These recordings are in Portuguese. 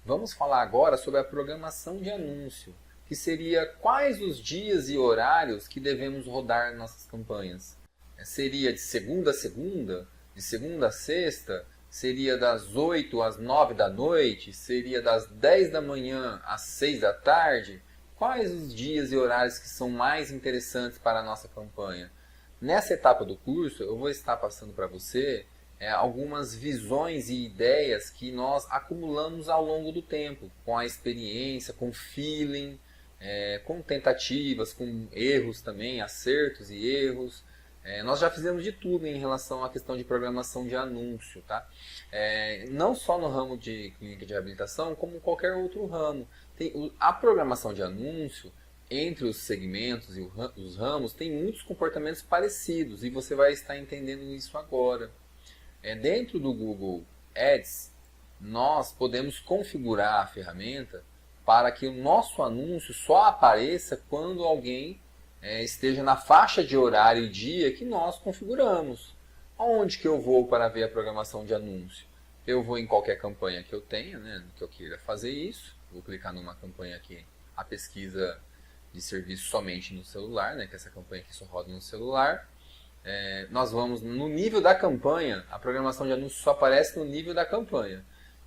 Vamos falar agora sobre a programação de anúncio, que seria quais os dias e horários que devemos rodar nossas campanhas. Seria de segunda a segunda, de segunda a sexta, seria das 8 às 9 da noite, seria das 10 da manhã às 6 da tarde? Quais os dias e horários que são mais interessantes para a nossa campanha? Nessa etapa do curso, eu vou estar passando para você algumas visões e ideias que nós acumulamos ao longo do tempo, com a experiência, com feeling, com tentativas, com erros também, acertos e erros. Nós já fizemos de tudo em relação à questão de programação de anúncio, tá? Não só no ramo de clínica de reabilitação, como qualquer outro ramo. A programação de anúncio, entre os segmentos e os ramos, tem muitos comportamentos parecidos e você vai estar entendendo isso agora. Dentro do Google Ads, nós podemos configurar a ferramenta para que o nosso anúncio só apareça quando alguém esteja na faixa de horário e dia que nós configuramos. Onde que eu vou para ver a programação de anúncio? Eu vou em qualquer campanha que eu tenha, que eu queira fazer isso. Vou clicar numa campanha aqui, a pesquisa de serviço somente no celular, que essa campanha aqui só roda no celular. Nós vamos no nível da campanha, a programação de anúncio só aparece no nível da campanha.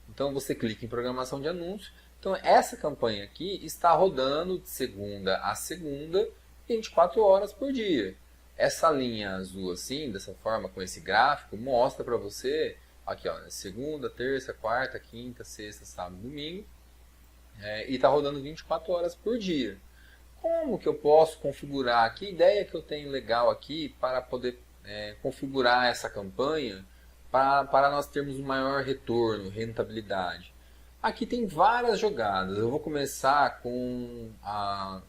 Então você clica em programação de anúncio. Então essa campanha aqui está rodando de segunda a segunda, 24 horas por dia. Essa linha azul assim, dessa forma, com esse gráfico, mostra para você, aqui ó, segunda, terça, quarta, quinta, sexta, sábado, domingo, e está rodando 24 horas por dia. Como que eu posso configurar? Que ideia que eu tenho legal aqui para poder configurar essa campanha para nós termos um maior retorno, rentabilidade? Aqui tem várias jogadas. Eu vou começar com a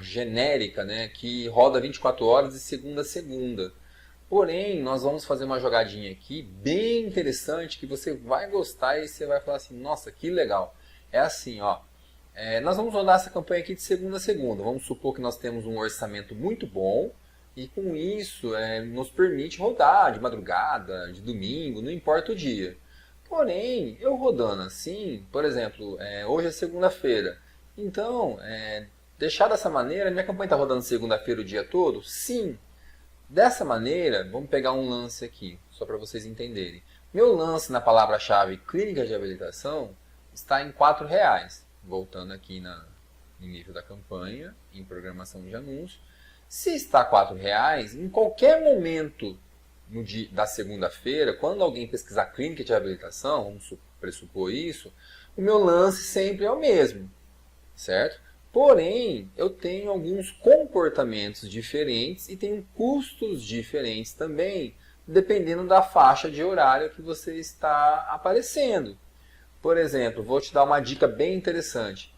genérica, que roda 24 horas de segunda a segunda. Porém, nós vamos fazer uma jogadinha aqui bem interessante que você vai gostar e você vai falar assim, nossa, que legal. É assim, ó. Nós vamos rodar essa campanha aqui de segunda a segunda. Vamos supor que nós temos um orçamento muito bom e com isso nos permite rodar de madrugada, de domingo, não importa o dia. Porém, eu rodando assim, por exemplo, hoje é segunda-feira. Então, deixar dessa maneira, minha campanha está rodando segunda-feira o dia todo? Sim. Dessa maneira, vamos pegar um lance aqui, só para vocês entenderem. Meu lance na palavra-chave clínica de reabilitação está em R$4. Voltando aqui no nível da campanha, em programação de anúncio. Se está R$4, em qualquer momento da segunda-feira, quando alguém pesquisar clínica de reabilitação, vamos pressupor isso, o meu lance sempre é o mesmo, certo? Porém, eu tenho alguns comportamentos diferentes e tenho custos diferentes também, dependendo da faixa de horário que você está aparecendo. Por exemplo, vou te dar uma dica bem interessante.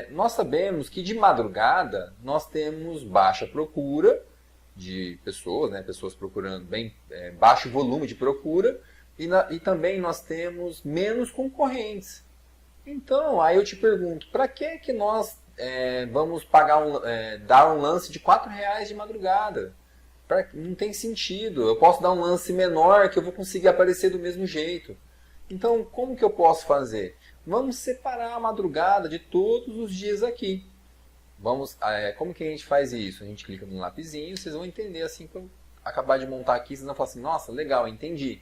Nós sabemos que de madrugada nós temos baixa procura de pessoas, pessoas procurando baixo volume de procura e também nós temos menos concorrentes. Então, aí eu te pergunto, para que nós vamos dar um lance de R$4 de madrugada? Não tem sentido. Eu posso dar um lance menor que eu vou conseguir aparecer do mesmo jeito. Então, como que eu posso fazer? Vamos separar a madrugada de todos os dias aqui. Como que a gente faz isso? A gente clica no lapisinho, vocês vão entender assim que eu acabar de montar aqui, vocês vão falar assim, nossa, legal, entendi.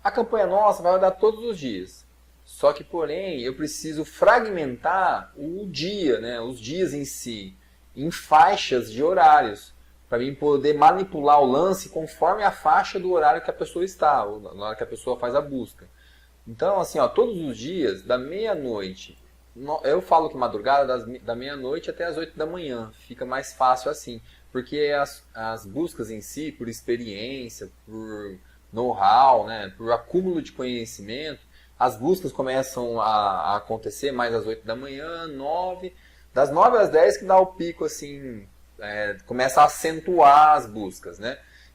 A campanha nossa vai rodar todos os dias. Só que, porém, eu preciso fragmentar o dia, os dias em si, em faixas de horários, para mim poder manipular o lance conforme a faixa do horário que a pessoa está, ou na hora que a pessoa faz a busca. Então, assim, todos os dias, da meia-noite, eu falo que madrugada, da meia-noite até as 8 da manhã, fica mais fácil assim, porque as buscas em si, por experiência, por know-how, por acúmulo de conhecimento, as buscas começam a acontecer mais às 8 da manhã, 9, das 9 às 10 que dá o pico, assim, começa a acentuar as buscas,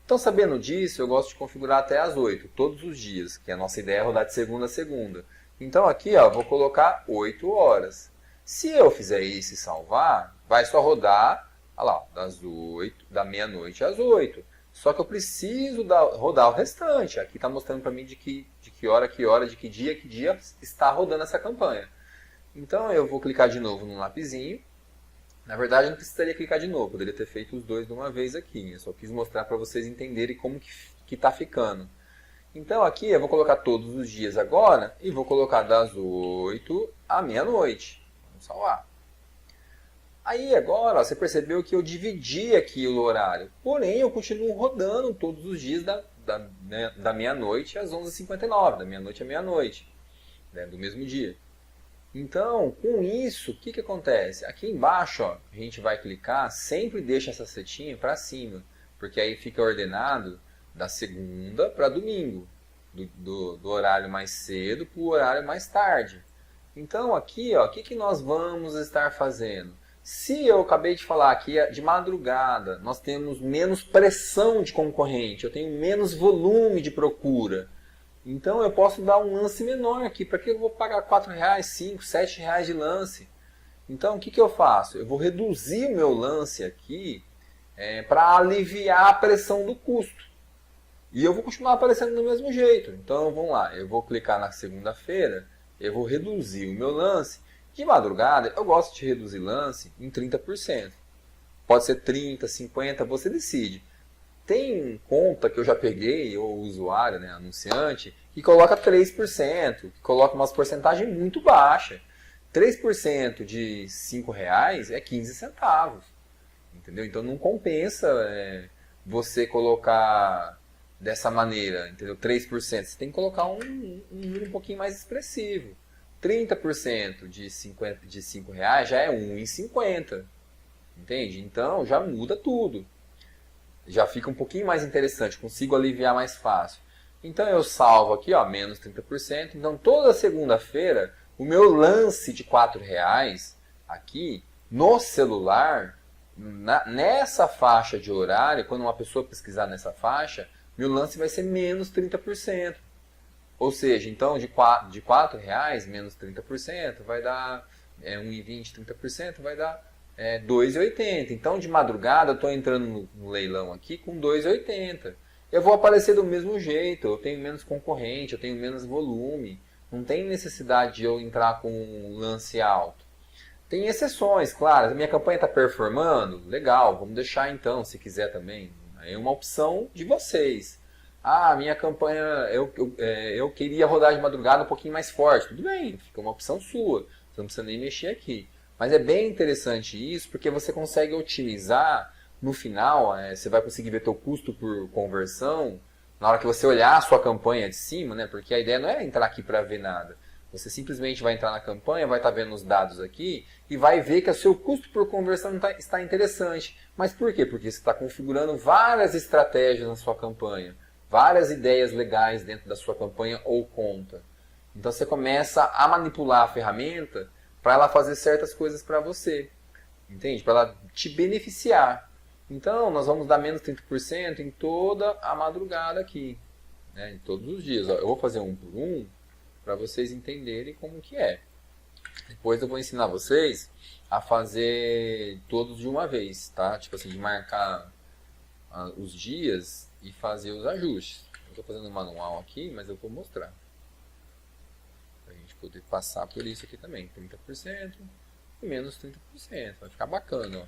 Então, sabendo disso, eu gosto de configurar até às 8, todos os dias, que a nossa ideia é rodar de segunda a segunda. Então, aqui, vou colocar 8 horas. Se eu fizer isso e salvar, vai só rodar, olha lá, da meia-noite às 8. Só que eu preciso rodar o restante. Aqui está mostrando para mim de que hora, de que dia está rodando essa campanha. Então eu vou clicar de novo no lapisinho. Na verdade, eu não precisaria clicar de novo, poderia ter feito os dois de uma vez aqui. Eu só quis mostrar para vocês entenderem como que está ficando. Então aqui eu vou colocar todos os dias agora e vou colocar das 8 à meia-noite. Vamos salvar. Aí agora ó, você percebeu que eu dividi aqui o horário. Porém, eu continuo rodando todos os dias da meia-noite às 11h59. Da meia-noite à meia-noite. Né, do mesmo dia. Então, com isso, o que acontece? Aqui embaixo, ó, a gente vai clicar, sempre deixa essa setinha para cima, porque aí fica ordenado da segunda para domingo, do horário mais cedo para o horário mais tarde. Então, aqui, ó, o que nós vamos estar fazendo? Se eu acabei de falar aqui, de madrugada, nós temos menos pressão de concorrente, eu tenho menos volume de procura. Então eu posso dar um lance menor aqui. Para que eu vou pagar R$4, 5, R$7 de lance? Então o que eu faço? Eu vou reduzir o meu lance aqui para aliviar a pressão do custo. E eu vou continuar aparecendo do mesmo jeito. Então vamos lá, eu vou clicar na segunda-feira, eu vou reduzir o meu lance. De madrugada eu gosto de reduzir lance em 30%. Pode ser 30, 50, você decide. Tem conta que eu já peguei, ou usuário, né, anunciante, que coloca 3%, que coloca uma porcentagem muito baixa. 3% de R$5 é 15 centavos. Entendeu? Então não compensa você colocar dessa maneira, entendeu? 3%. Você tem que colocar um número um pouquinho mais expressivo. 30% de R$5 já é 1,50. Entende? Então já muda tudo. Já fica um pouquinho mais interessante, consigo aliviar mais fácil. Então eu salvo aqui, ó, menos 30%. Então toda segunda-feira, o meu lance de R$4 aqui no celular, nessa faixa de horário, quando uma pessoa pesquisar nessa faixa, meu lance vai ser menos 30%. Ou seja, então de R$4 menos 30% vai dar 1,20, 30% vai dar R$2,80. Então de madrugada eu estou entrando no leilão aqui com R$2,80. Eu vou aparecer do mesmo jeito, eu tenho menos concorrente, eu tenho menos volume. Não tem necessidade de eu entrar com um lance alto. Tem exceções, claro. A minha campanha está performando? Legal, vamos deixar então, se quiser também. É uma opção de vocês. Ah, minha campanha, eu queria rodar de madrugada um pouquinho mais forte. Tudo bem, fica uma opção sua. Você não precisa nem mexer aqui. Mas é bem interessante isso, porque você consegue otimizar no final, você vai conseguir ver teu custo por conversão na hora que você olhar a sua campanha de cima, né? Porque a ideia não é entrar aqui para ver nada. Você simplesmente vai entrar na campanha, vai estar vendo os dados aqui e vai ver que o seu custo por conversão está interessante. Mas por quê? Porque você está configurando várias estratégias na sua campanha, várias ideias legais dentro da sua campanha ou conta. Então você começa a manipular a ferramenta para ela fazer certas coisas para você, entende? Para ela te beneficiar. Então, nós vamos dar menos 30% em toda a madrugada aqui, né? Em todos os dias. Ó, eu vou fazer um por um para vocês entenderem como que é. Depois eu vou ensinar vocês a fazer todos de uma vez, tá? Tipo assim, de marcar os dias e fazer os ajustes. Eu estou fazendo manual aqui, mas eu vou mostrar. Poder passar por isso aqui também, 30% e menos 30%, vai ficar bacana. Ó.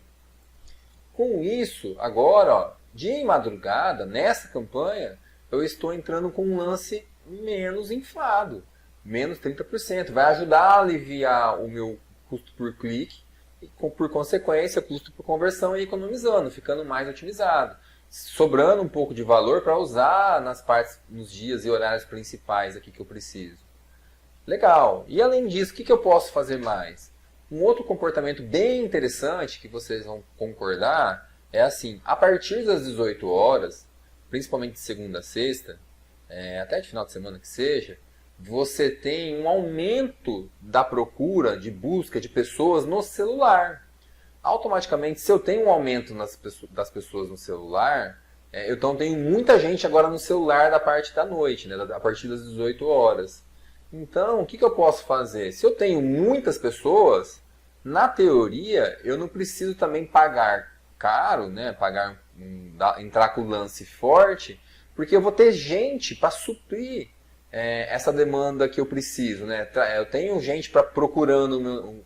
Com isso, agora, ó, de madrugada, nessa campanha, eu estou entrando com um lance menos inflado, menos 30%, vai ajudar a aliviar o meu custo por clique e, por consequência, custo por conversão e economizando, ficando mais otimizado, sobrando um pouco de valor para usar nos dias e horários principais aqui que eu preciso. Legal. E além disso, o que eu posso fazer mais? Um outro comportamento bem interessante que vocês vão concordar é assim, a partir das 18 horas, principalmente de segunda a sexta, até de final de semana que seja, você tem um aumento da procura de busca de pessoas no celular. Automaticamente, se eu tenho um aumento das pessoas no celular, então tenho muita gente agora no celular da parte da noite, né, a partir das 18 horas. Então, o que eu posso fazer? Se eu tenho muitas pessoas, na teoria, eu não preciso também pagar caro, né? Entrar com lance forte, porque eu vou ter gente para suprir essa demanda que eu preciso, né? Eu tenho gente procurando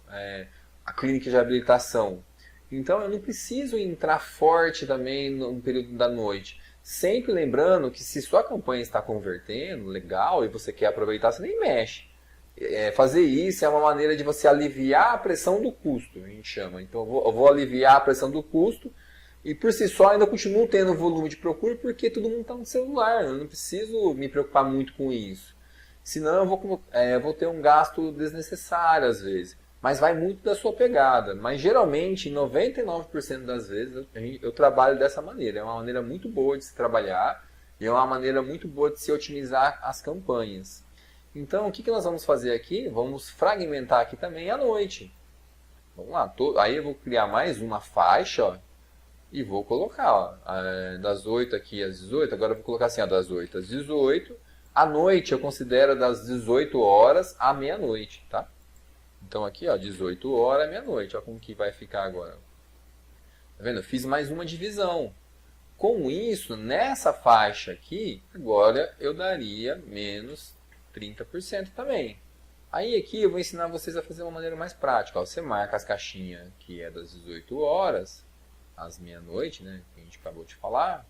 a clínica de habilitação. Então eu não preciso entrar forte também no período da noite. Sempre lembrando que se sua campanha está convertendo, legal, e você quer aproveitar, você nem mexe. Fazer isso é uma maneira de você aliviar a pressão do custo, a gente chama. Então eu vou aliviar a pressão do custo e por si só ainda continuo tendo volume de procura porque todo mundo está no celular. Eu não preciso me preocupar muito com isso. Senão eu vou ter um gasto desnecessário às vezes. Mas vai muito da sua pegada. Mas geralmente, em 99% das vezes, eu trabalho dessa maneira. É uma maneira muito boa de se trabalhar e é uma maneira muito boa de se otimizar as campanhas. Então, o que nós vamos fazer aqui? Vamos fragmentar aqui também à noite. Vamos lá. Aí eu vou criar mais uma faixa, ó, e vou colocar, ó, das 8 aqui às 18. Agora eu vou colocar assim, ó, das 8 às 18. À noite eu considero das 18 horas à meia-noite, tá? Então aqui, ó, 18 horas à meia-noite. Olha como que vai ficar agora. Tá vendo? Eu fiz mais uma divisão. Com isso, nessa faixa aqui, agora eu daria menos 30% também. Aí aqui eu vou ensinar vocês a fazer uma maneira mais prática. Ó, você marca as caixinhas que é das 18 horas às meia-noite, né, que a gente acabou de falar.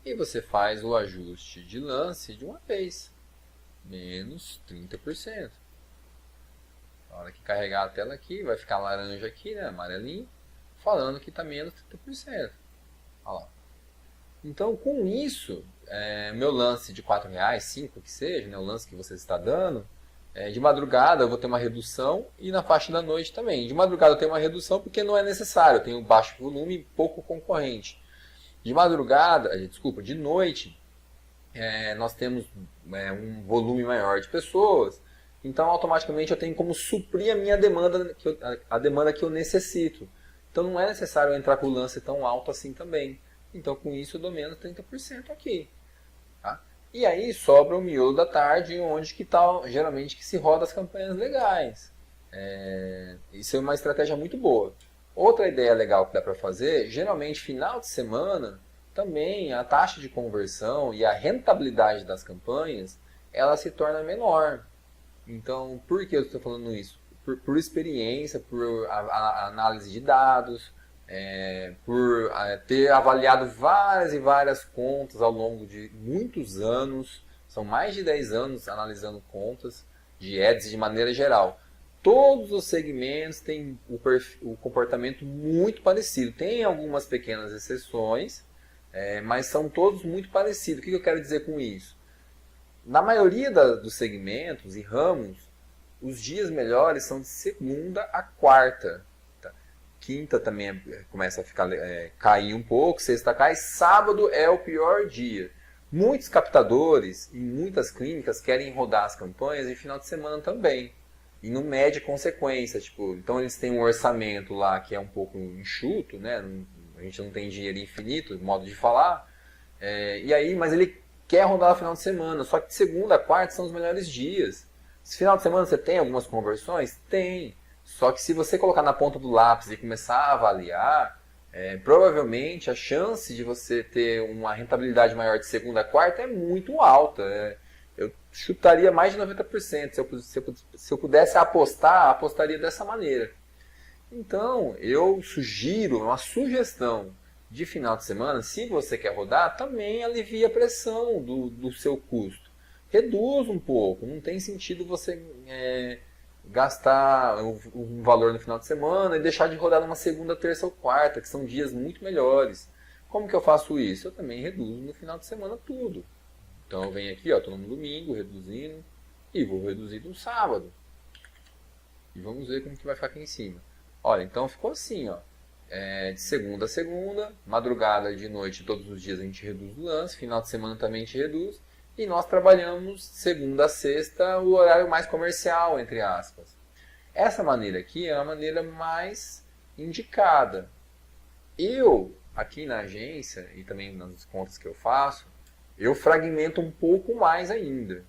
E você faz o ajuste de lance de uma vez. Menos 30%. Na hora que carregar a tela aqui, vai ficar laranja aqui, né, amarelinho, falando que está menos 30%. Olha lá. Então, com isso, meu lance de R$4, R$5 que seja, né, o lance que você está dando, de madrugada eu vou ter uma redução e na faixa da noite também. De madrugada eu tenho uma redução porque não é necessário, eu tenho baixo volume e pouco concorrente. De madrugada, desculpa, de noite, nós temos um volume maior de pessoas, então automaticamente eu tenho como suprir a minha demanda, a demanda que eu necessito. Então não é necessário eu entrar com o lance tão alto assim também. Então com isso eu dou menos 30% aqui. Tá? E aí sobra o miolo da tarde, onde que tá, geralmente que se roda as campanhas legais. Isso é uma estratégia muito boa. Outra ideia legal que dá para fazer, geralmente final de semana, também a taxa de conversão e a rentabilidade das campanhas, ela se torna menor. Então, por que eu estou falando isso? Por experiência, por análise de dados, por ter avaliado várias e várias contas ao longo de muitos anos, são mais de 10 anos analisando contas de ads de maneira geral. Todos os segmentos têm o comportamento muito parecido. Tem algumas pequenas exceções, mas são todos muito parecidos. O que eu quero dizer com isso? Na maioria dos segmentos e ramos, os dias melhores são de segunda a quarta. Tá? Quinta também começa a cair um pouco, sexta cai, sábado é o pior dia. Muitos captadores e muitas clínicas querem rodar as campanhas em final de semana também. E não mede consequência. Então eles têm um orçamento lá que é um pouco enxuto, né? A gente não tem dinheiro infinito, modo de falar. Mas ele quer rodar no final de semana. Só que de segunda a quarta são os melhores dias. Se final de semana você tem algumas conversões? Tem. Só que se você colocar na ponta do lápis e começar a avaliar, provavelmente a chance de você ter uma rentabilidade maior de segunda a quarta é muito alta. Eu chutaria mais de 90%. Se eu pudesse apostar, apostaria dessa maneira. Então, eu sugiro, uma sugestão de final de semana, se você quer rodar, também alivia a pressão do seu custo. Reduz um pouco, não tem sentido você gastar um valor no final de semana e deixar de rodar numa segunda, terça ou quarta, que são dias muito melhores. Como que eu faço isso? Eu também reduzo no final de semana tudo. Então eu venho aqui, estou no domingo, reduzindo, e vou reduzir no sábado. E vamos ver como que vai ficar aqui em cima. Olha, então ficou assim, ó. De segunda a segunda, madrugada de noite, todos os dias a gente reduz o lance, final de semana também a gente reduz, e nós trabalhamos segunda a sexta o horário mais comercial, entre aspas. Essa maneira aqui é a maneira mais indicada. Eu, aqui na agência, e também nas contas que eu faço, eu fragmento um pouco mais ainda.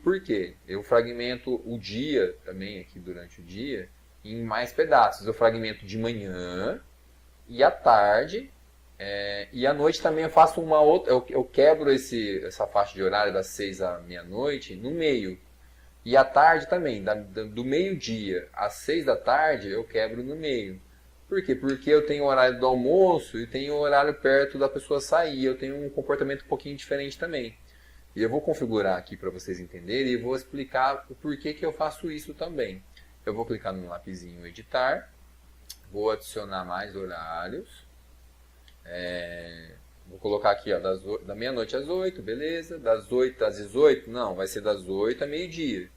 Por quê? Eu fragmento o dia também, aqui durante o dia, em mais pedaços. Eu fragmento de manhã e à tarde E à noite também eu faço uma outra, eu quebro essa faixa de horário das 6 à meia-noite no meio. E à tarde também, do meio-dia às 6 da tarde, eu quebro no meio. Por quê? Porque eu tenho o horário do almoço e tenho o horário perto da pessoa sair. Eu tenho um comportamento um pouquinho diferente também. E eu vou configurar aqui para vocês entenderem e vou explicar o porquê que eu faço isso também. Eu vou clicar no lapisinho editar, vou adicionar mais horários. Vou colocar aqui, ó, da meia-noite às 8, beleza. Das 8 às 18, não, vai ser das 8 a meio-dia.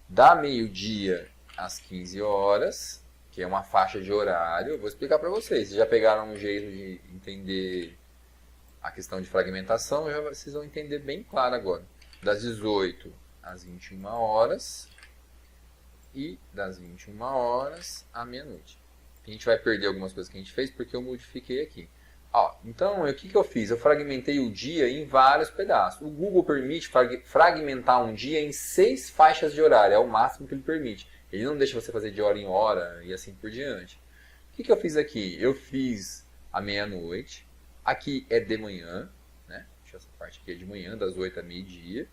Da meio-dia às 15 horas, que é uma faixa de horário, eu vou explicar para vocês. Vocês já pegaram um jeito de entender a questão de fragmentação, vocês vão entender bem claro agora. Das 18 às 21 horas e das 21 horas à meia-noite. A gente vai perder algumas coisas que a gente fez porque eu modifiquei aqui. Então, o que eu fiz? Eu fragmentei o dia em vários pedaços. O Google permite fragmentar um dia em 6 faixas de horário, é o máximo que ele permite. Ele não deixa você fazer de hora em hora e assim por diante. O que eu fiz aqui? Eu fiz à meia-noite, aqui é de manhã, né? Deixa essa parte aqui é de manhã, das 8 a meio-dia.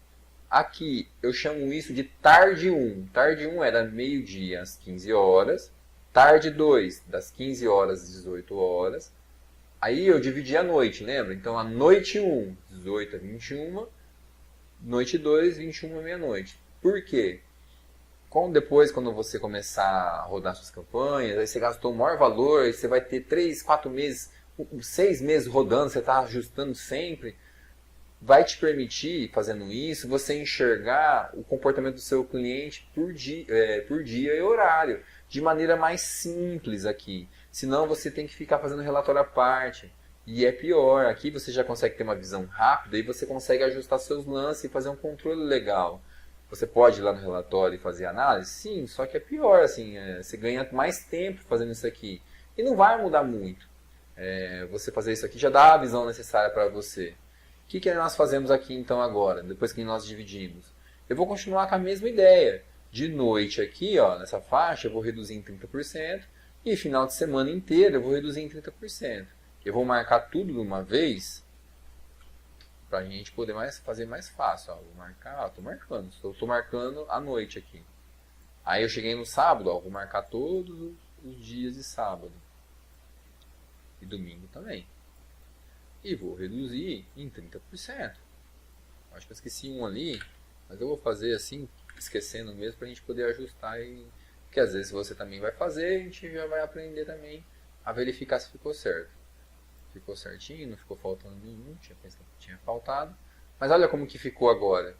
Aqui eu chamo isso de tarde 1. Tarde 1 é da meio-dia às 15 horas. Tarde 2, das 15 horas às 18 horas. Aí eu dividi a noite, lembra? Então a noite 1, 18 a 21, noite 2, 21 a meia-noite. Por quê? Depois, quando você começar a rodar suas campanhas, aí você gastou o maior valor, aí você vai ter 3, 4 meses, 6 meses rodando, você está ajustando sempre. Vai te permitir, fazendo isso, você enxergar o comportamento do seu cliente por dia e horário, de maneira mais simples aqui. Senão você tem que ficar fazendo relatório à parte. E é pior, aqui você já consegue ter uma visão rápida e você consegue ajustar seus lances e fazer um controle legal. Você pode ir lá no relatório e fazer análise? Sim, só que é pior, assim, você ganha mais tempo fazendo isso aqui. E não vai mudar muito. Você fazer isso aqui já dá a visão necessária para você. O que nós fazemos aqui então agora, depois que nós dividimos? Eu vou continuar com a mesma ideia. De noite aqui, ó, nessa faixa, eu vou reduzir em 30%. E final de semana inteiro eu vou reduzir em 30%. Eu vou marcar tudo de uma vez para a gente poder fazer mais fácil. Vou marcar, estou marcando a noite aqui. Aí eu cheguei no sábado, vou marcar todos os dias de sábado. E domingo também. E vou reduzir em 30%. Acho que eu esqueci um ali, mas eu vou fazer assim, esquecendo mesmo, para a gente poder ajustar. Porque às vezes você também vai fazer, a gente já vai aprender também a verificar se ficou certo. Ficou certinho, não ficou faltando nenhum, tinha faltado. Mas olha como que ficou agora.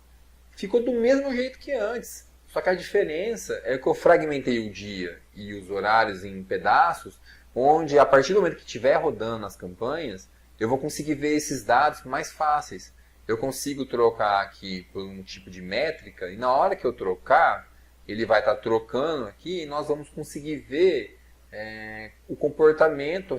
Ficou do mesmo jeito que antes. Só que a diferença é que eu fragmentei o dia e os horários em pedaços, onde a partir do momento que estiver rodando as campanhas, eu vou conseguir ver esses dados mais fáceis. Eu consigo trocar aqui por um tipo de métrica, e na hora que eu trocar, ele vai estar trocando aqui, e nós vamos conseguir ver o comportamento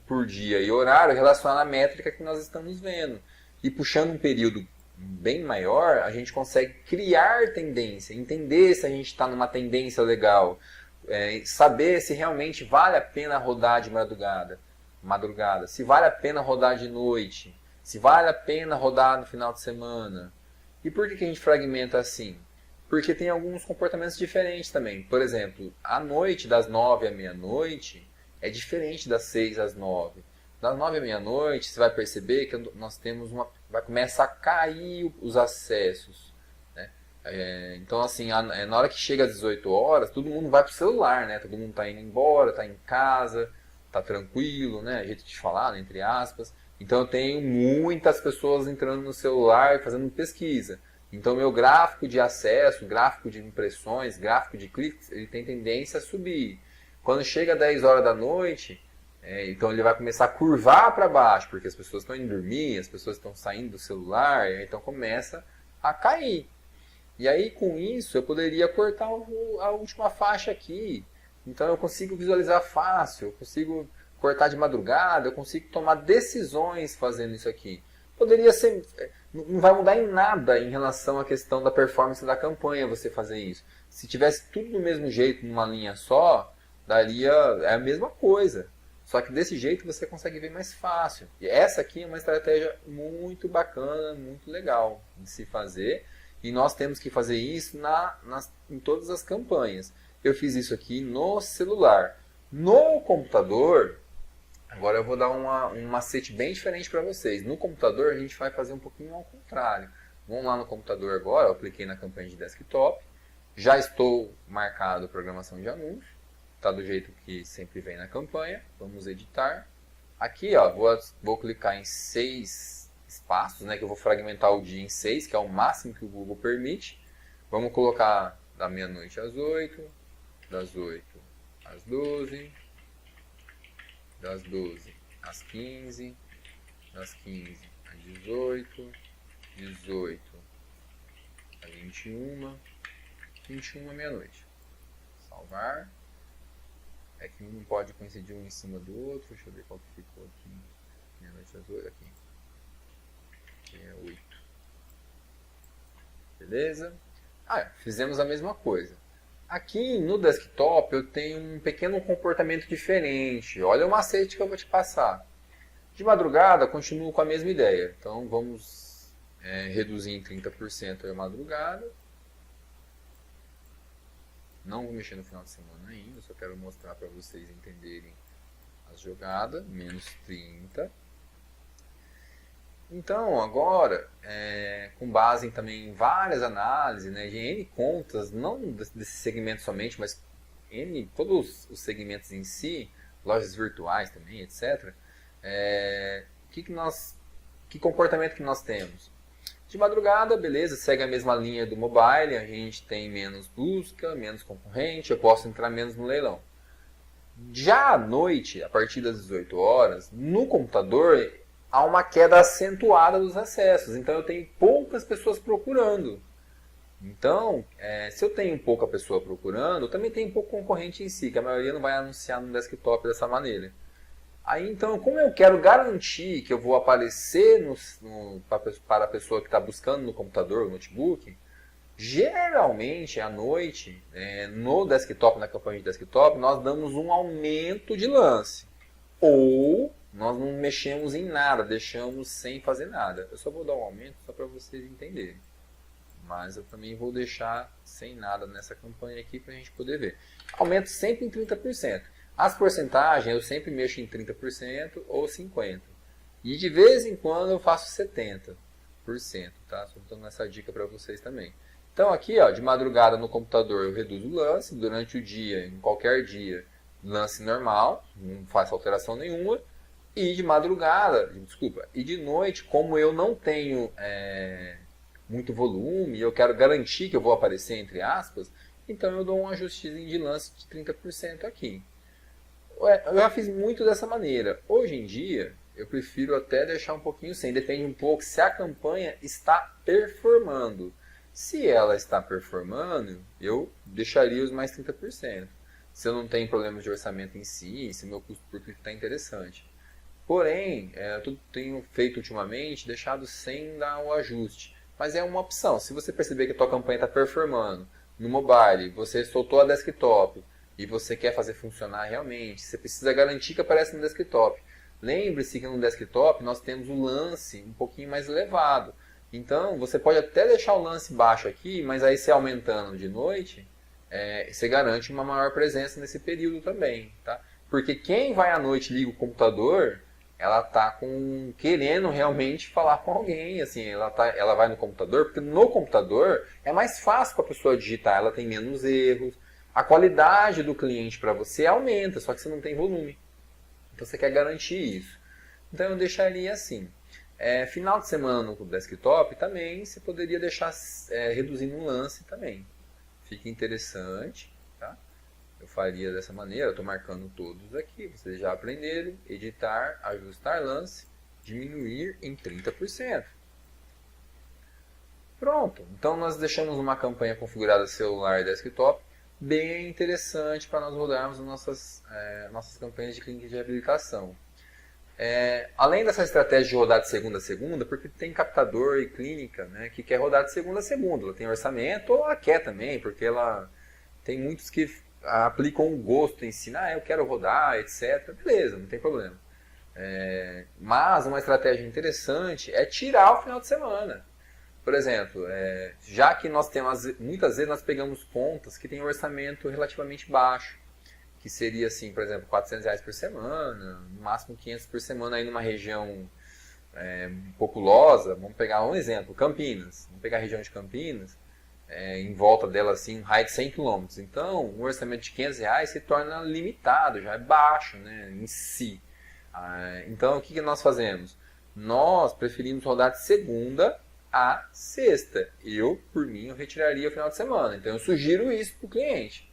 por dia e horário relacionado à métrica que nós estamos vendo. E puxando um período bem maior, a gente consegue criar tendência, entender se a gente está numa tendência legal, saber se realmente vale a pena rodar de madrugada, se vale a pena rodar de noite, se vale a pena rodar no final de semana. E por que a gente fragmenta assim? Porque tem alguns comportamentos diferentes também. Por exemplo, à noite, das 9 à meia-noite, é diferente das 6 às 9. Das 9 à meia-noite, você vai perceber que nós temos vai começar a cair os acessos. Né? Então, assim, na hora que chega às 18 horas, todo mundo vai para o celular, né? Todo mundo está indo embora, está em casa, está tranquilo, né? Jeito de falar, né? Entre aspas. Então, eu tenho muitas pessoas entrando no celular e fazendo pesquisa. Então, meu gráfico de acesso, gráfico de impressões, gráfico de cliques, ele tem tendência a subir. Quando chega às 10 horas da noite, então ele vai começar a curvar para baixo, porque as pessoas estão indo dormir, as pessoas estão saindo do celular, então começa a cair. E aí, com isso, eu poderia cortar a última faixa aqui. Então, eu consigo visualizar fácil, eu consigo cortar de madrugada, eu consigo tomar decisões fazendo isso aqui. Poderia ser... Não vai mudar em nada em relação à questão da performance da campanha você fazer isso. Se tivesse tudo do mesmo jeito, numa linha só, daria a mesma coisa. Só que desse jeito você consegue ver mais fácil. E essa aqui é uma estratégia muito bacana, muito legal de se fazer. E nós temos que fazer isso em todas as campanhas. Eu fiz isso aqui no celular. No computador, agora eu vou dar um macete bem diferente para vocês. No computador a gente vai fazer um pouquinho ao contrário. Vamos lá no computador agora, eu apliquei na campanha de desktop. Já estou marcado programação de anúncio. Está do jeito que sempre vem na campanha. Vamos editar. Aqui ó, vou clicar em 6 espaços, né, que eu vou fragmentar o dia em 6, que é o máximo que o Google permite. Vamos colocar da meia-noite às 8, das 8 às 12, das 12 às 15, das 15 às 18, 18 às 21, 21 à meia-noite. Salvar. É que um não pode coincidir um em cima do outro. Deixa eu ver qual que ficou aqui. Meia-noite às 8 aqui. Aqui é 8. Beleza? Fizemos a mesma coisa. Aqui no desktop eu tenho um pequeno comportamento diferente. Olha o macete que eu vou te passar. De madrugada continuo com a mesma ideia. Então vamos reduzir em 30% a madrugada. Não vou mexer no final de semana ainda, só quero mostrar para vocês entenderem as jogadas. Menos 30. Então, agora, com base também em várias análises, né, de N contas, não desse segmento somente, mas todos os segmentos em si, lojas virtuais também, etc. Que comportamento que nós temos? De madrugada, beleza, segue a mesma linha do mobile, a gente tem menos busca, menos concorrente, eu posso entrar menos no leilão. Já à noite, a partir das 18 horas, no computador, há uma queda acentuada dos acessos, então eu tenho poucas pessoas procurando. Então, se eu tenho pouca pessoa procurando, eu também tenho pouco concorrente em si, que a maioria não vai anunciar no desktop dessa maneira. Aí, então, como eu quero garantir que eu vou aparecer para a pessoa que está buscando no computador ou notebook, geralmente, à noite, no desktop, na campanha de desktop, nós damos um aumento de lance. Ou nós não mexemos em nada, deixamos sem fazer nada. Eu só vou dar um aumento só para vocês entenderem. Mas eu também vou deixar sem nada nessa campanha aqui para a gente poder ver. Aumento sempre em 30%. As porcentagens eu sempre mexo em 30% ou 50%. E de vez em quando eu faço 70%. Tá? Só dando essa dica para vocês também. Então aqui, ó, de madrugada no computador eu reduzo o lance. Durante o dia, em qualquer dia, lance normal. Não faço alteração nenhuma. E de madrugada, e de noite, como eu não tenho muito volume, eu quero garantir que eu vou aparecer entre aspas, então eu dou um ajustezinho de lance de 30% aqui. Eu já fiz muito dessa maneira. Hoje em dia, eu prefiro até deixar um pouquinho sem. Depende um pouco se a campanha está performando. Se ela está performando, eu deixaria os mais 30%. Se eu não tenho problemas de orçamento em si, se meu custo por clique está interessante. Porém, eu tenho feito ultimamente, deixado sem dar o ajuste. Mas é uma opção. Se você perceber que a tua campanha está performando no mobile, você soltou a desktop e você quer fazer funcionar realmente, você precisa garantir que aparece no desktop. Lembre-se que no desktop nós temos o lance um pouquinho mais elevado. Então, você pode até deixar o lance baixo aqui, mas aí você aumentando de noite, você garante uma maior presença nesse período também. Tá? Porque quem vai à noite e liga o computador, ela está querendo realmente falar com alguém. Assim, ela vai no computador, porque no computador é mais fácil para a pessoa digitar, ela tem menos erros. A qualidade do cliente para você aumenta, só que você não tem volume. Então você quer garantir isso. Então eu deixaria assim. Final de semana no desktop também você poderia deixar reduzindo o lance também. Fica interessante. Tá? Eu faria dessa maneira, eu estou marcando todos aqui. Vocês já aprenderam. Editar, ajustar lance, diminuir em 30%. Pronto. Então nós deixamos uma campanha configurada celular e desktop bem interessante para nós rodarmos nossas campanhas de clínica de reabilitação. Além dessa estratégia de rodar de segunda a segunda, porque tem captador e clínica, né, que quer rodar de segunda a segunda. Ela tem orçamento, ou ela quer também, porque ela tem muitos que aplicam um gosto em si, eu quero rodar, etc. Beleza, não tem problema. Mas uma estratégia interessante é tirar o final de semana. Por exemplo, já que nós temos, muitas vezes nós pegamos contas que têm um orçamento relativamente baixo, que seria assim, por exemplo, R$400 por semana, no máximo 500 por semana aí numa região populosa. Vamos pegar um exemplo, Campinas. Vamos pegar a região de Campinas, em volta dela assim, um raio de 100 km. Então, um orçamento de R$500 se torna limitado, já é baixo, né, em si. Então, o que nós fazemos? Nós preferimos rodar de segunda a sexta. Eu, por mim, eu retiraria o final de semana. Então, eu sugiro isso para o cliente.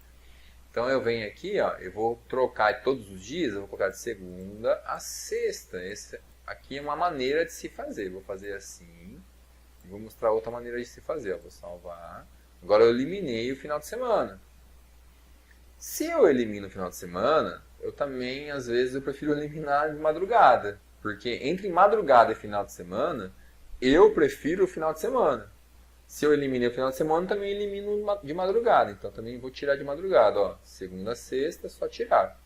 Então, eu venho aqui, eu vou trocar todos os dias, eu vou colocar de segunda a sexta. Esse aqui é uma maneira de se fazer. Vou fazer assim e vou mostrar outra maneira de se fazer. Vou salvar. Agora, eu eliminei o final de semana. Se eu elimino o final de semana, eu também, às vezes, eu prefiro eliminar de madrugada. Porque entre madrugada e final de semana, eu prefiro o final de semana. Se eu eliminei o final de semana, também elimino de madrugada. Então, também vou tirar de madrugada. Segunda a sexta, só tirar.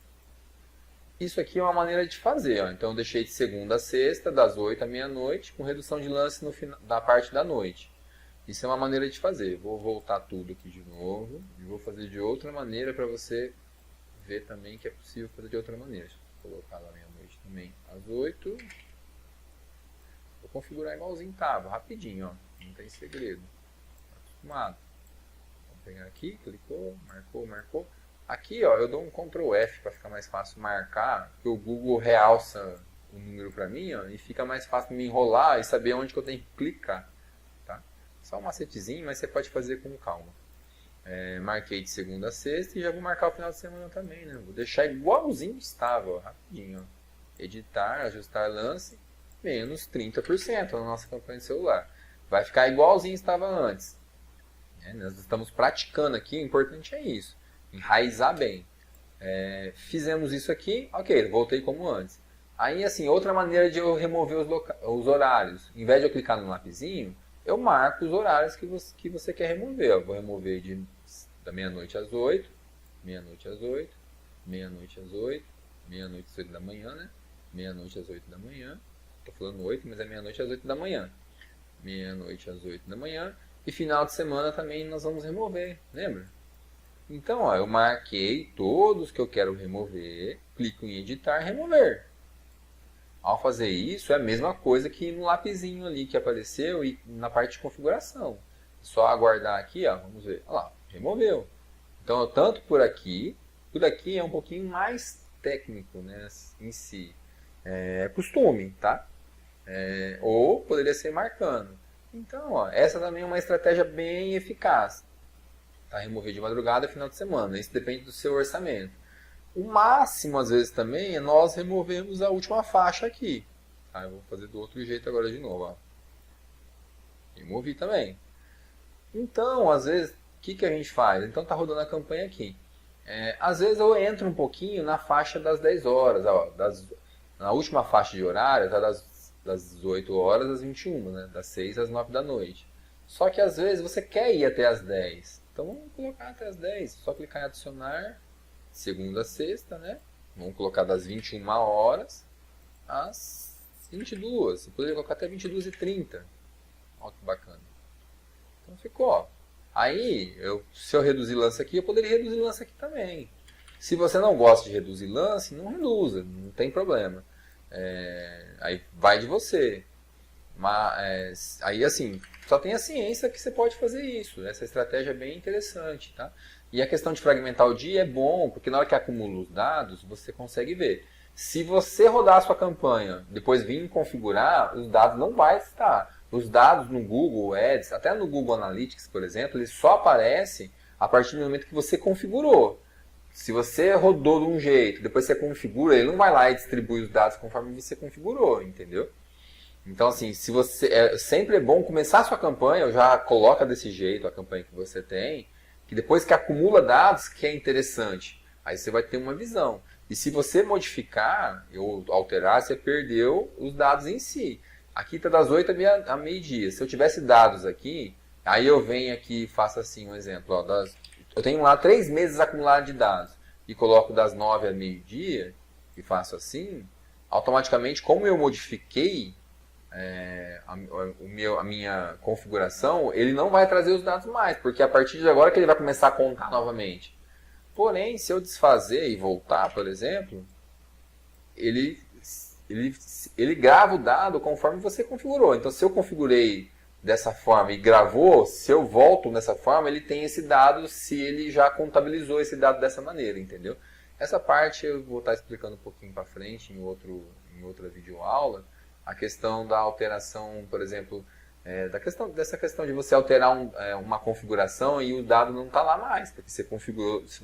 Isso aqui é uma maneira de fazer. Então, eu deixei de segunda a sexta, das 8 à meia-noite, com redução de lance da parte da noite. Isso é uma maneira de fazer. Vou voltar tudo aqui de novo e vou fazer de outra maneira para você ver também que é possível fazer de outra maneira. Deixa eu colocar lá meia-noite também às 8. Vou configurar igualzinho estava, rapidinho, não tem segredo. Tá acostumado. Vamos pegar aqui, clicou, marcou. Aqui, eu dou um Ctrl F para ficar mais fácil marcar, porque o Google realça o número para mim, e fica mais fácil me enrolar e saber onde que eu tenho que clicar. Só um macetezinho, mas você pode fazer com calma. Marquei de segunda a sexta e já vou marcar o final de semana também, né? Vou deixar igualzinho estava, rapidinho. Editar, ajustar lance, menos 30% na nossa campanha de celular. Vai ficar igualzinho estava antes. Nós estamos praticando aqui, o importante é isso. Enraizar bem. Fizemos isso aqui, ok, voltei como antes. Aí, assim, outra maneira de eu remover os horários. Em vez de eu clicar no lapisinho, eu marco os horários que você quer remover. Eu vou remover da meia-noite às 8, meia-noite às 8, meia-noite às 8, meia-noite às 8 da manhã, né? Meia-noite às 8 da manhã. Estou falando 8, mas é meia-noite às 8 da manhã. Meia-noite às 8 da manhã. E final de semana também nós vamos remover, lembra? Então, eu marquei todos que eu quero remover, clico em editar, remover. Ao fazer isso, é a mesma coisa que no lapisinho ali que apareceu e na parte de configuração. Só aguardar aqui, vamos ver. Olha lá, removeu. Então, tanto por aqui é um pouquinho mais técnico, né, em si. É costume, tá? Ou poderia ser marcando. Então, essa também é uma estratégia bem eficaz. Remover de madrugada e final de semana. Isso depende do seu orçamento. O máximo, às vezes, também é nós removemos a última faixa aqui. Eu vou fazer do outro jeito agora de novo. Removi também. Então, às vezes, o que a gente faz? Então, está rodando a campanha aqui. Às vezes, eu entro um pouquinho na faixa das 10 horas. Na última faixa de horário, tá das 18 horas às 21, né? Das 6 às 9 da noite. Só que, às vezes, você quer ir até as 10. Então, vamos colocar até as 10. Só clicar em adicionar. Segunda a sexta, né? Vamos colocar das 21 horas às 22. Você poderia colocar até 22h30. Olha que bacana. Então ficou, Aí, se eu reduzir lance aqui, eu poderia reduzir lance aqui também. Se você não gosta de reduzir lance, não reduza, não tem problema. Aí vai de você. Mas aí, assim, só tenha ciência que você pode fazer isso. Essa estratégia é bem interessante, tá? E a questão de fragmentar o dia é bom, porque na hora que acumula os dados, você consegue ver. Se você rodar a sua campanha, depois vir configurar, os dados não vai estar. Os dados no Google Ads, até no Google Analytics, por exemplo, eles só aparecem a partir do momento que você configurou. Se você rodou de um jeito, depois você configura, ele não vai lá e distribui os dados conforme você configurou, entendeu? Então, assim, sempre é bom começar a sua campanha, já coloca desse jeito a campanha que você tem, que depois que acumula dados, que é interessante. Aí você vai ter uma visão. E se você modificar ou alterar, você perdeu os dados em si. Aqui está das 8 a meio-dia. Se eu tivesse dados aqui, aí eu venho aqui e faço assim um exemplo. eu tenho lá 3 meses acumulados de dados e coloco das 9 a meio-dia e faço assim, automaticamente, como eu modifiquei a minha configuração, ele não vai trazer os dados mais, porque a partir de agora que ele vai começar a contar novamente. Porém, se eu desfazer e voltar, por exemplo, ele grava o dado conforme você configurou. Então, se eu configurei dessa forma e gravou, se eu volto dessa forma, ele tem esse dado se ele já contabilizou esse dado dessa maneira, entendeu? Essa parte eu vou estar explicando um pouquinho para frente em outra videoaula, a questão da alteração, por exemplo, dessa questão de você alterar uma configuração e o dado não está lá mais, porque você configurou, se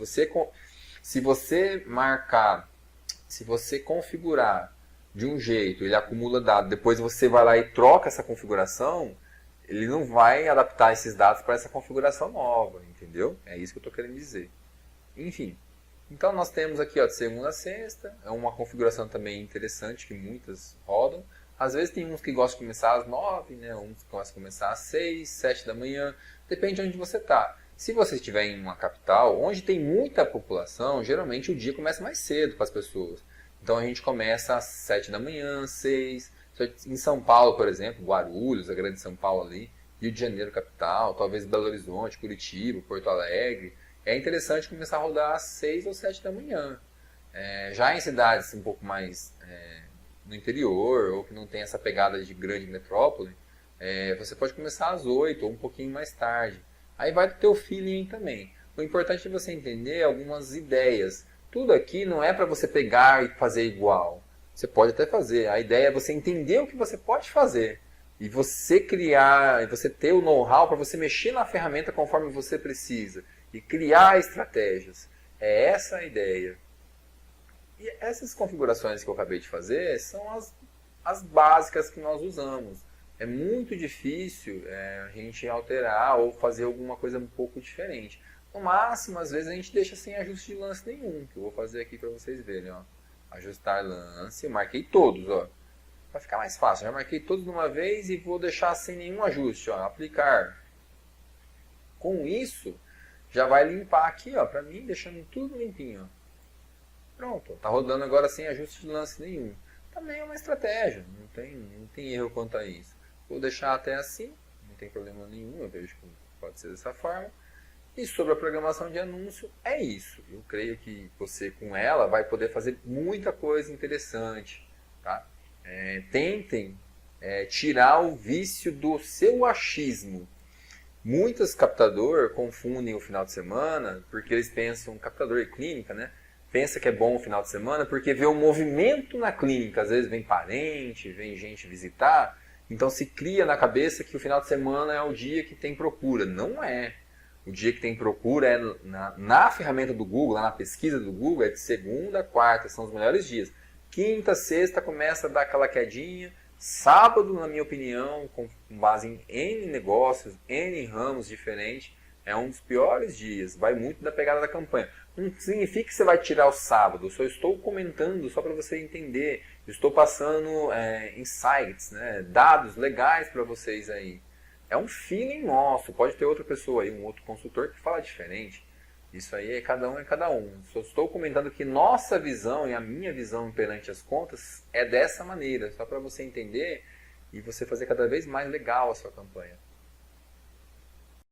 você configurar de um jeito, ele acumula dado, depois você vai lá e troca essa configuração, ele não vai adaptar esses dados para essa configuração nova, entendeu? É isso que eu estou querendo dizer. Enfim, então nós temos aqui de segunda a sexta, é uma configuração também interessante que muitas rodam. Às vezes tem uns que gostam de começar às 9, né? Uns que gostam de começar às 6, 7 da manhã, depende de onde você está. Se você estiver em uma capital, onde tem muita população, geralmente o dia começa mais cedo para as pessoas. Então a gente começa às 7 da manhã, 6. Em São Paulo, por exemplo, Guarulhos, a grande São Paulo ali, Rio de Janeiro, capital, talvez Belo Horizonte, Curitiba, Porto Alegre. É interessante começar a rodar às 6 ou 7 da manhã. Já em cidades um pouco mais no interior, ou que não tem essa pegada de grande metrópole, você pode começar às 8 ou um pouquinho mais tarde. Aí vai do teu feeling também. O importante é você entender algumas ideias. Tudo aqui não é para você pegar e fazer igual. Você pode até fazer. A ideia é você entender o que você pode fazer. E você criar, e você ter o know-how para você mexer na ferramenta conforme você precisa. E criar estratégias. É essa a ideia. E essas configurações que eu acabei de fazer são as básicas que nós usamos. É muito difícil a gente alterar ou fazer alguma coisa um pouco diferente. No máximo, às vezes, a gente deixa sem ajuste de lance nenhum, que eu vou fazer aqui para vocês verem. Ó. Ajustar lance, eu marquei todos. Para ficar mais fácil, já marquei todos de uma vez e vou deixar sem nenhum ajuste. Ó. Aplicar. Com isso, já vai limpar aqui, para mim, deixando tudo limpinho. Ó. Pronto, está rodando agora sem ajuste de lance nenhum. Também é uma estratégia, não tem erro quanto a isso. Vou deixar até assim, não tem problema nenhum, eu vejo que pode ser dessa forma. E sobre a programação de anúncio, é isso. Eu creio que você com ela vai poder fazer muita coisa interessante. Tá? Tentem tirar o vício do seu achismo. Muitos captadores confundem o final de semana, porque eles pensam, captador de clínica, né? Pensa que é bom o final de semana porque vê o movimento na clínica. Às vezes vem parente, vem gente visitar. Então se cria na cabeça que o final de semana é o dia que tem procura. Não é. O dia que tem procura é na ferramenta do Google, lá na pesquisa do Google, é de segunda a quarta, são os melhores dias. Quinta, sexta começa a dar aquela quedinha. Sábado, na minha opinião, com base em N negócios, N ramos diferentes, é um dos piores dias. Vai muito da pegada da campanha. Não significa que você vai tirar o sábado, eu só estou comentando só para você entender. Eu estou passando insights, né, dados legais para vocês aí. É um feeling nosso, pode ter outra pessoa aí, um outro consultor que fala diferente. Isso aí é cada um. Só estou comentando que nossa visão e a minha visão perante as contas é dessa maneira, só para você entender e você fazer cada vez mais legal a sua campanha.